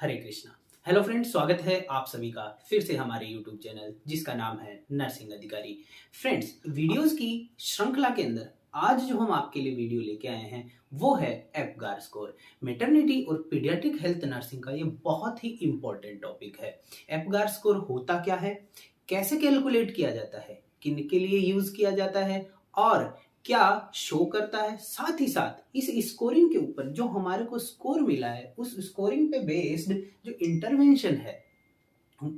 हरे Krishna. Hello friends, स्वागत है आप सभी का फिर से हमारे यूट्यूब चैनल जिसका नाम है नर्सिंग अधिकारी। फ्रेंड्स, वीडियोस की श्रृंखला के अंदर आज जो हम आपके लिए वीडियो लेके आए हैं वो है एप्गार स्कोर। मैटरनिटी और पीडियाट्रिक हेल्थ नर्सिंग का ये बहुत ही इंपॉर्टेंट टॉपिक है। एप्गार स्कोर होता क्या है, कैसे कैलकुलेट किया जाता है, किन के लिए यूज किया जाता है और क्या शो करता है, साथ ही साथ इस स्कोरिंग के ऊपर जो हमारे को स्कोर मिला है उस स्कोरिंग पे बेस्ड जो इंटरवेंशन है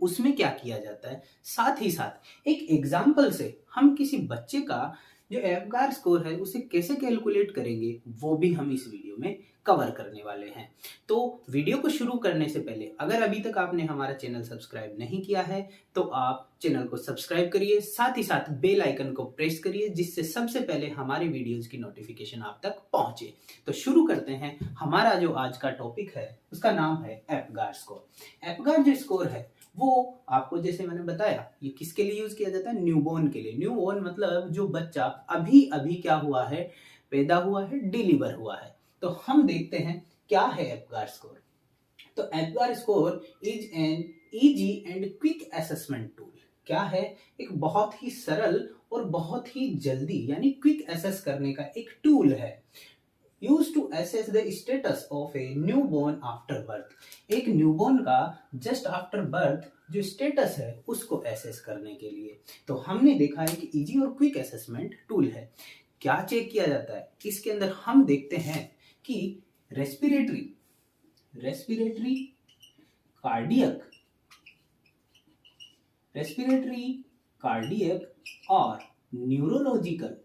उसमें क्या किया जाता है। साथ ही साथ एक एग्जाम्पल से हम किसी बच्चे का जो एप्गार स्कोर है उसे कैसे कैलकुलेट करेंगे वो भी हम इस वीडियो में कवर करने वाले हैं। तो वीडियो को शुरू करने से पहले अगर अभी तक आपने हमारा चैनल सब्सक्राइब नहीं किया है तो आप चैनल को सब्सक्राइब करिए, साथ ही साथ बेल आइकन को प्रेस करिए जिससे सबसे पहले हमारी वीडियोस की नोटिफिकेशन आप तक पहुंचे। तो शुरू करते हैं। हमारा जो आज का टॉपिक है उसका नाम है एप्गार स्कोर। एप्गार जो स्कोर है वो आपको जैसे मैंने बताया ये किसके लिए यूज किया जाता है, न्यूबॉर्न के लिए। न्यूबॉर्न मतलब जो बच्चा अभी अभी क्या हुआ है, पैदा हुआ है, डिलीवर हुआ है। तो हम देखते हैं क्या है एप्गार स्कोर। तो Apgar score is an easy and quick assessment tool. क्या है, एक बहुत ही सरल और बहुत ही जल्दी यानी क्विक असेस करने का एक टूल है। used to assess the status of a newborn after birth। एक न्यूबॉर्न का जस्ट आफ्टर बर्थ जो स्टेटस है उसको एसेस करने के लिए। तो हमने देखा है कि इजी और क्विक असेसमेंट टूल है। क्या चेक किया जाता है इसके अंदर, हम देखते हैं कि respiratory respiratory cardiac respiratory cardiac और न्यूरोलॉजिकल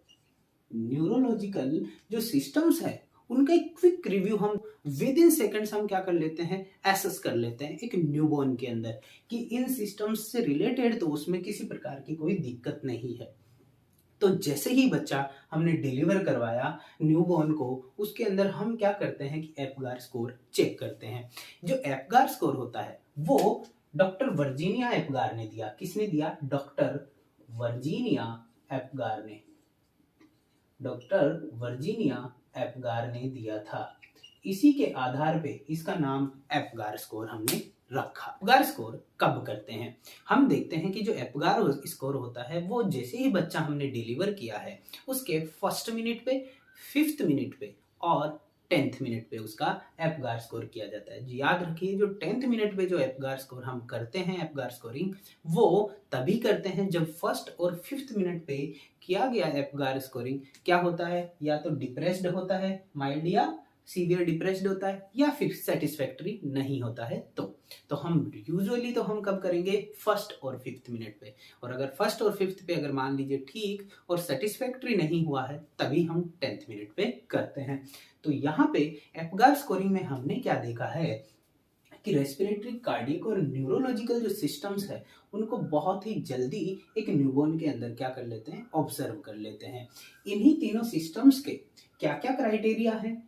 न्यूरोलॉजिकल जो सिस्टम्स है उनका एक क्विक रिव्यू हम विद इन सेकेंड्स हम क्या कर लेते हैं, एसेस कर लेते हैं एक न्यूबॉर्न के अंदर कि इन सिस्टम्स से रिलेटेड तो उसमें किसी प्रकार की कोई दिक्कत नहीं है। तो जैसे ही बच्चा हमने डिलीवर करवाया न्यूबॉर्न को, उसके अंदर हम क्या करते हैं कि एप्गार स्कोर चेक करते हैं। जो एप्गार स्कोर होता है वो डॉक्टर वर्जीनिया एप्गार ने दिया। किसने दिया? डॉक्टर वर्जीनिया एप्गार ने डॉक्टर वर्जीनिया एप्गार ने दिया था। इसी के आधार पे इसका नाम एप्गार स्कोर हमने रखा। एप्गार स्कोर कब करते हैं, हम देखते हैं कि जो एप्गार स्कोर होता है वो जैसे ही बच्चा हमने डिलीवर किया है उसके फर्स्ट मिनट पे, फिफ्थ मिनट पे और 10th मिनट पे उसका एप्गार स्कोर किया जाता है। जी याद रखिए, जो 10th मिनट पे जो एप्गार स्कोर हम करते हैं, एप्गार स्कोरिंग, वो तभी करते हैं जब फर्स्ट और 5th मिनट पे किया गया एप्गार स्कोरिंग क्या होता है, या तो डिप्रेस्ड होता है, माइल्ड या सीवियर डिप्रेस्ड होता है, या फिर सेटिस्फैक्टरी नहीं होता है। तो हम यूजुअली तो हम कब करेंगे, फर्स्ट और 5th मिनट पे। और अगर फर्स्ट और 5th पे अगर मान लीजिए ठीक और सेटिस्फैक्टरी नहीं हुआ है तभी हम 10th मिनट पे करते हैं। तो यहाँ पे एप्गार स्कोरिंग में हमने क्या देखा है कि रेस्पिरेटरी, कार्डियक और न्यूरोलॉजिकल जो सिस्टम्स है उनको बहुत ही जल्दी एक न्यूबॉर्न के अंदर क्या कर लेते हैं, ऑब्जर्व कर लेते हैं। इन्हीं तीनों सिस्टम्स के क्या क्या क्राइटेरिया है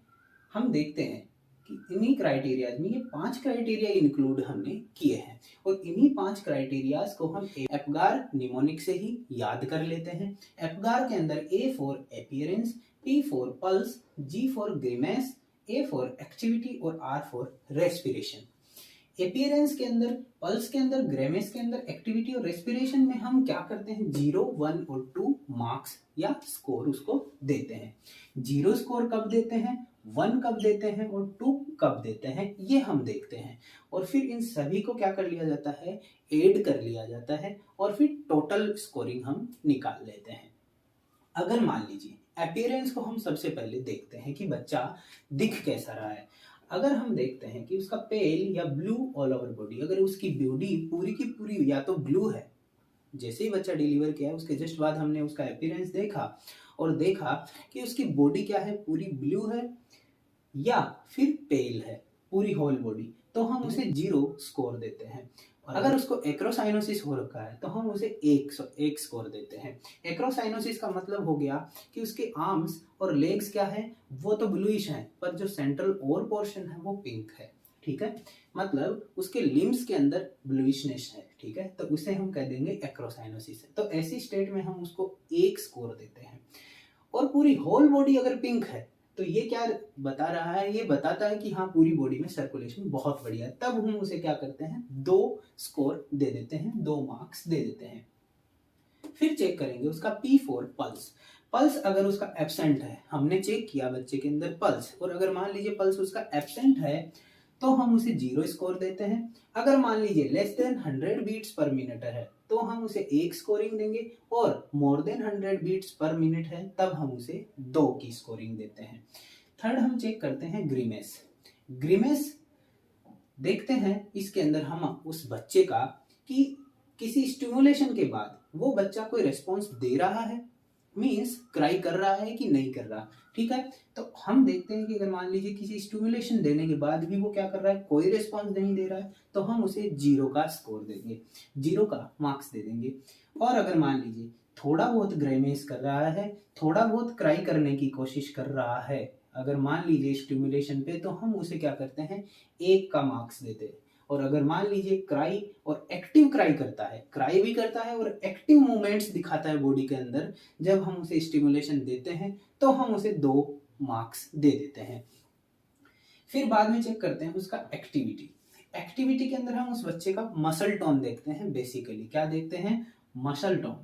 हम देखते हैं कि इन्हीं क्राइटेरियाज में ये 5 क्राइटेरिया इंक्लूड हमने किए हैं। और इन्हीं 5 क्राइटेरियाज को हम एप्गार निमोनिक से ही याद कर लेते हैं। एप्गार के अंदर A for appearance, P for pulse, G for grimace, A for activity और आर फॉर रेस्पिरेशन। एपियरेंस के अंदर, पल्स के अंदर, ग्रेमेस के अंदर, एक्टिविटी और रेस्पिरेशन में हम क्या करते हैं, 0, 1 और 2 मार्क्स या स्कोर उसको देते हैं। 0 स्कोर कब देते हैं, 1 कब देते हैं और 2 कब देते हैं, ये हम देखते हैं। और फिर इन सभी को क्या कर लिया जाता है, ऐड कर लिया जाता है और फिर टोटल स्कोरिंग हम निकाल लेते हैं। अगर मान लीजिए अपीयरेंस को हम सबसे पहले देखते हैं कि बच्चा दिख कैसा रहा है। अगर हम देखते हैं कि उसका पेल या ब्लू ऑल ओवर बॉडी, अगर उसकी बॉडी पूरी की पूरी या तो ब्लू है, जैसे ही बच्चा डिलीवर किया है उसके जस्ट बाद हमने उसका अपीयरेंस देखा और देखा कि उसकी बॉडी क्या है, पूरी ब्लू है या फिर पेल है, पूरी होल बॉडी, तो हम उसे 0 स्कोर देते हैं। और अगर उसको एक्रोसाइनोसिस हो रखा है तो हम उसे एक स्कोर देते हैं। एक्रोसाइनोसिस का मतलब हो गया कि उसके आर्म्स और लेग्स क्या है, वो तो ब्लूइश हैं पर जो सेंट्रल ओर पोर्शन है वो पिंक है। ठीक है, मतलब उसके लिम्स के अंदर ब्लूइशनेस है। ठीक है, तो उसे हम कह देंगे एक्रोसाइनोसिस है। तो ऐसी स्टेट में हम उसको 1 स्कोर देते हैं। और पूरी होल बॉडी अगर पिंक है तो ये क्या बता रहा है, ये बताता है कि हाँ पूरी बॉडी में सर्कुलेशन बहुत बढ़िया है। तब हम उसे क्या करते हैं, 2 स्कोर दे देते हैं, 2 मार्क्स दे देते हैं। फिर चेक करेंगे उसका P4 पल्स। पल्स अगर उसका एब्सेंट है, हमने चेक किया बच्चे के अंदर पल्स, और अगर मान लीजिए पल्स उसका एब्सेंट है तो हम उसे 0 स्कोर देते हैं। अगर मान लीजिए less than 100 beats per minute है तो हम उसे 1 स्कोरिंग देंगे, और more than 100 beats per minute है तब हम उसे 2 की स्कोरिंग देते हैं। थर्ड हम चेक करते हैं ग्रीमेस। ग्रीमेस देखते हैं इसके अंदर हम उस बच्चे का कि किसी स्टिमुलेशन के बाद वो बच्चा कोई रिस्पॉन्स दे रहा है, मीन्स क्राई कर रहा है कि नहीं कर रहा। ठीक है, तो हम देखते हैं कि अगर मान लीजिए किसी स्टिमुलेशन देने के बाद भी वो क्या कर रहा है, कोई रिस्पॉन्स नहीं दे रहा है, तो हम उसे 0 का स्कोर देंगे, 0 का मार्क्स दे देंगे। और अगर मान लीजिए थोड़ा बहुत ग्राइमेस कर रहा है, थोड़ा बहुत क्राई करने की कोशिश कर रहा है, अगर मान लीजिए स्टिमुलेशन पे, तो हम उसे क्या करते हैं, 1 का मार्क्स देते हैं। और अगर मान लीजिए क्राई और एक्टिव क्राई करता है, क्राई भी करता है और एक्टिव मूवमेंट्स दिखाता है बॉडी के अंदर, जब हम उसे स्टिमुलेशन देते हैं तो हम उसे 2 मार्क्स दे देते हैं। फिर बाद में चेक करते हैं उसका एक्टिविटी। एक्टिविटी के अंदर हम उस बच्चे का मसल टोन देखते हैं। बेसिकली क्या देखते हैं, मसल टोन।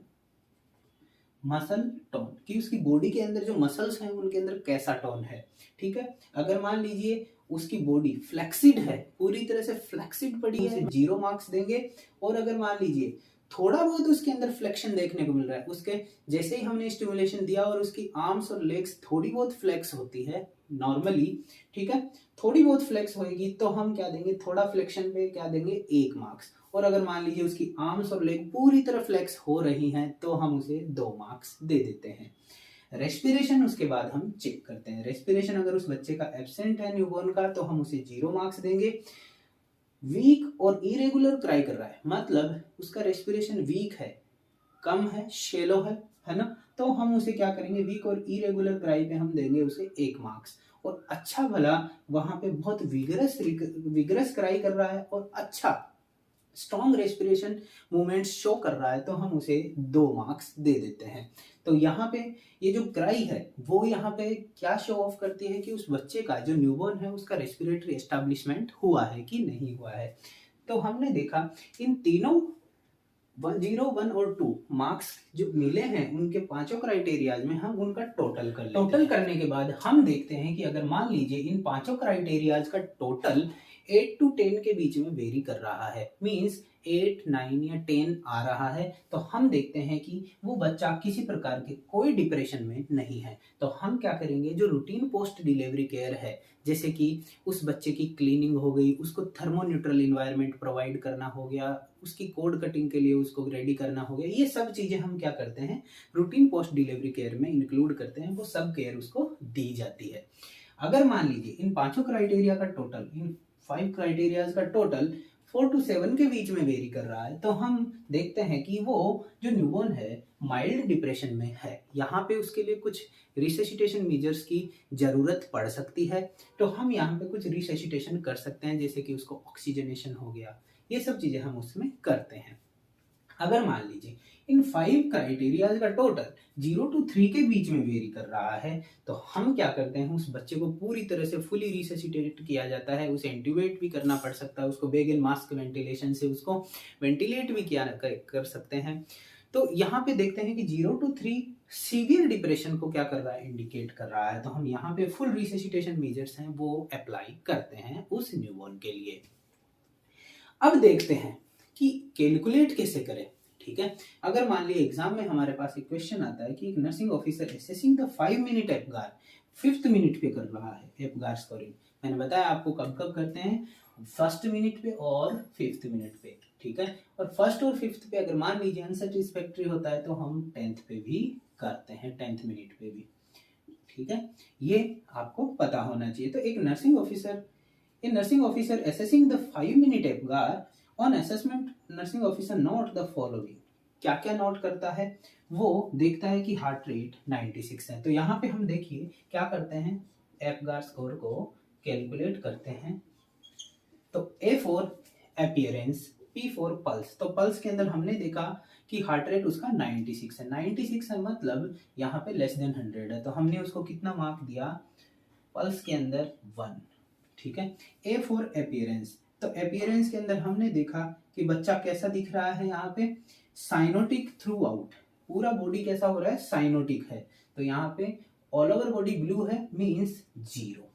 मसल टोन कि उसकी बॉडी के अंदर जो मसल्स हैं उनके अंदर कैसा टोन है। ठीक है, अगर मान लीजिए उसकी बॉडी फ्लेक्सिड है, पूरी तरह से फ्लेक्सिड पड़ी है, 0 मार्क्स देंगे। और अगर मान लीजिए थोड़ा बहुत उसके अंदर फ्लेक्शन देखने को मिल रहा है, उसके जैसे ही हमने स्टिमुलेशन दिया और उसकी आर्म्स और लेग्स थोड़ी बहुत फ्लेक्स होती है नॉर्मली, ठीक है, थोड़ी बहुत फ्लेक्स होगी, तो हम क्या देंगे, थोड़ा फ्लेक्शन पे क्या देंगे, 1 मार्क्स। और अगर मान लीजिए उसकी आर्म्स और लेग पूरी तरह फ्लेक्स हो रही हैं तो हम उसे 2 मार्क्स दे देते हैं। रेस्पिरेशन उसके बाद हम चेक करते हैं। रेस्पिरेशन अगर उस बच्चे का एब्सेंट है न्यूबॉर्न का, तो हम उसे 0 मार्क्स देंगे। वीक और इरेगुलर क्राई कर रहा है, मतलब उसका रेस्पिरेशन वीक है, कम है, शेलो है ना, तो हम उसे क्या करेंगे, वीक और इरेगुलर क्राई पे हम देंगे उसे 1 मार्क्स। और अच्छा भला वहां पे बहुत विगरस क्राई कर रहा है और अच्छा स्ट्रॉन्ग रेस्पिरेशन मूवमेंट शो कर रहा है, तो हम उसे 2 मार्क्स दे देते हैं। तो यहाँ पे ये जो क्राई है वो यहाँ पे क्या शो ऑफ करती है कि उस बच्चे का जो न्यूबॉर्न है उसका रेस्पिरेटरी एस्टेब्लिशमेंट हुआ है कि नहीं हुआ है। तो हमने देखा इन तीनों 0, 1 और 2 मार्क्स जो मिले हैं उनके पांचों क्राइटेरियाज में हम उनका टोटल कर लेते हैं। टोटल करने के बाद हम देखते हैं कि अगर मान लीजिए इन पांचों क्राइटेरियाज का टोटल 8 to 10 के बीच में वेरी कर रहा है, मींस 8, 9 या 10 आ रहा है, तो हम देखते हैं कि वो बच्चा किसी प्रकार के कोई डिप्रेशन में नहीं है। तो हम क्या करेंगे, जो रूटीन पोस्ट डिलीवरी केयर है, जैसे कि उस बच्चे की क्लीनिंग हो गई, उसको थर्मो न्यूट्रल इन्वायरमेंट प्रोवाइड करना हो गया, उसकी कोड कटिंग के लिए उसको रेडी करना हो गया, ये सब चीज़ें हम क्या करते हैं, रूटीन पोस्ट डिलीवरी केयर में इंक्लूड करते हैं, वो सब केयर उसको दी जाती है। अगर मान लीजिए इन पांचों क्राइटेरिया का टोटल, इन 5 क्राइटेरियाज का टोटल 4 to 7 के बीच में वेरी कर रहा है, तो हम देखते हैं कि वो जो न्यूबॉर्न है माइल्ड डिप्रेशन में है। यहाँ पे उसके लिए कुछ रिससिटेशन मेजर्स की जरूरत पड़ सकती है, तो हम यहाँ पे कुछ रिससिटेशन कर सकते हैं, जैसे कि उसको ऑक्सीजनेशन हो गया, ये सब चीजें हम उसमें करते हैं। अगर मान लीजिए इन 5 क्राइटेरियाज का टोटल 0 to 3 के बीच में वेरी कर रहा है, तो हम क्या करते हैं, उस बच्चे को पूरी तरह से फुली रिससिटेट किया जाता है, उसे इंट्यूबेट भी करना पड़ सकता है, उसको बेग एंड मास्क वेंटिलेशन से उसको वेंटिलेट भी किया कर सकते हैं। तो यहाँ पे देखते हैं कि 0 to 3 सीवियर डिप्रेशन को क्या कर रहा है, इंडिकेट कर रहा है, तो हम यहाँ पे फुल रिससिटेशन मेजर्स हैं वो अप्लाई करते हैं उस न्यूबॉर्न के लिए। अब देखते हैं कि कैलकुलेट कैसे करें। ठीक है, अगर मान लीजिए एग्जाम में हमारे पास एक क्वेश्चन आता है कि एक nursing officer assessing the 5 minute Apgar 5th minute पे कर रहा है एपगार स्कोरिंग। मैंने बताया आपको कब कब करते हैं, 1st मिनट पे और 5th मिनट पे। ठीक है, और 1st और 5th पे अगर मान लीजिए अनसेटिस्फैक्ट्री होता है तो हम 10th पे भी करते हैं, 10th मिनट पे भी। ठीक है, ये आपको पता होना चाहिए। तो एक nursing officer, A nursing officer assessing the 5 minute APGAR on assessment, nursing officer note the following। क्या क्या नोट करता है, वो देखता है कि हार्ट रेट 96 है, तो यहाँ पे हम देखिए क्या करते हैं, एपगार स्कोर को कैलकुलेट करते हैं। तो A for appearance, P for pulse, तो पल्स के अंदर हमने देखा कि हार्ट रेट उसका 96 है, 96 है मतलब यहाँ पे लेस देन 100 है, तो हमने उसको कितना मार्क दिया, पल्स के अंदर 1, ठीक है। ए फॉर अपीयरेंस, तो अपीयरेंस के अंदर हमने देखा कि बच्चा कैसा दिख रहा है, यहाँ पे साइनोटिक थ्रू आउट, पूरा बॉडी कैसा हो रहा है, साइनोटिक है। तो यहाँ पे ऑल ओवर बॉडी ब्लू है, मीन्स 0।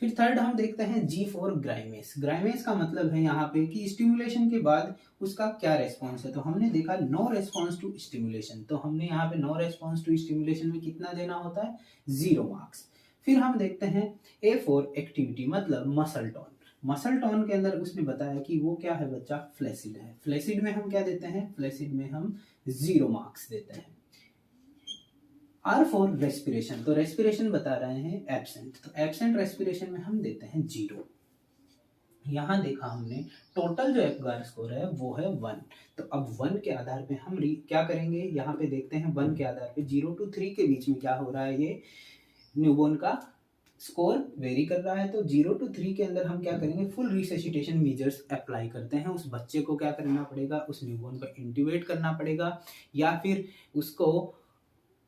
फिर थर्ड हम देखते हैं जी फॉर ग्राइमेस। ग्राइमेस का मतलब है यहाँ पे कि स्टिमुलेशन के बाद उसका क्या रेस्पॉन्स है। तो हमने देखा नो रेस्पॉन्स टू स्टिमुलेशन, तो हमने यहाँ पे नो रेस्पॉन्स टू स्टिमुलेशन में कितना देना होता है, 0 मार्क्स। फिर हम देखते हैं ए फॉर एक्टिविटी, मतलब मसल टोन। मसल टोन के अंदर उसने बताया कि वो क्या है बच्चा, फ्लैसिड है। फ्लैसिड में हम क्या देते हैं, फ्लैसिड में हम 0 मार्क्स देते हैं। आर फॉर रेस्पिरेशन, तो रेस्पिरेशन बता रहे हैं एब्सेंट, तो एब्सेंट रेस्पिरेशन में हम देते हैं 0। यहाँ देखा हमने टोटल जो एपगार स्कोर है वो है 1। तो अब 1 के आधार पे हम क्या करेंगे, यहाँ पे देखते हैं 1 के आधार पे 0 to 3 के बीच में क्या हो रहा है, ये न्यूबॉर्न का स्कोर वेरी कर रहा है। तो 0 to 3 के अंदर हम क्या करेंगे, फुल रिसेसिटेशन मेजर्स अप्लाई करते हैं। उस बच्चे को क्या करना पड़ेगा, उस न्यूबॉर्न को इंट्यूबेट करना पड़ेगा, या फिर उसको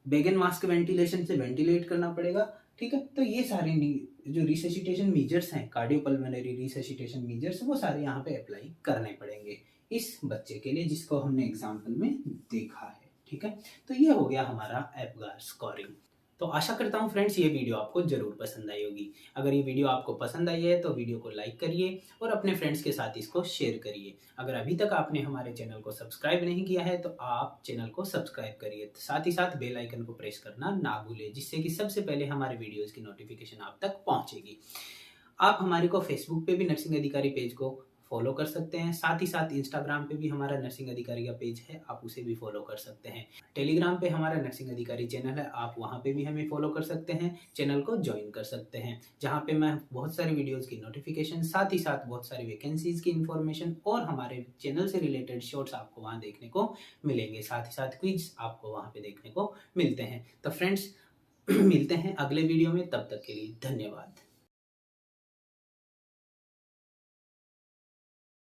बेगन मास्क वेंटिलेशन से वेंटिलेट करना पड़ेगा, ठीक है। तो ये सारे जो रिसेसिटेशन मेजर्स हैं, कार्डियोपल्मोनरी रिसेसिटेशन मेजर्स, वो सारे यहाँ पे अप्लाई करने पड़ेंगे इस बच्चे के लिए जिसको हमने एग्जाम्पल में देखा है, ठीक है। तो ये हो गया हमारा एपगार स्कोरिंग। तो आशा करता हूँ फ्रेंड्स ये वीडियो आपको जरूर पसंद आई होगी। अगर ये वीडियो आपको पसंद आई है तो वीडियो को लाइक करिए और अपने फ्रेंड्स के साथ इसको शेयर करिए। अगर अभी तक आपने हमारे चैनल को सब्सक्राइब नहीं किया है तो आप चैनल को सब्सक्राइब करिए, साथ ही साथ बेल आइकन को प्रेस करना ना भूलें, जिससे कि सबसे पहले हमारे वीडियोज़ की नोटिफिकेशन आप तक पहुँचेगी। आप हमारे को फेसबुक पे भी नर्सिंग अधिकारी पेज को फॉलो कर सकते हैं, साथ ही साथ इंस्टाग्राम पे भी हमारा नर्सिंग अधिकारी का पेज है, आप उसे भी फॉलो कर सकते हैं। टेलीग्राम पे हमारा नर्सिंग अधिकारी चैनल है, आप वहाँ पे भी हमें फॉलो कर सकते हैं, चैनल को ज्वाइन कर सकते हैं, जहाँ पे मैं बहुत सारी वीडियोज़ की नोटिफिकेशन, साथ ही साथ बहुत सारी वैकेंसीज़ की इन्फॉर्मेशन और हमारे चैनल से रिलेटेड शॉर्ट्स आपको वहाँ देखने को मिलेंगे, साथ ही साथ क्विज आपको वहाँ पे देखने को मिलते हैं। तो फ्रेंड्स मिलते हैं अगले वीडियो में, तब तक के लिए धन्यवाद।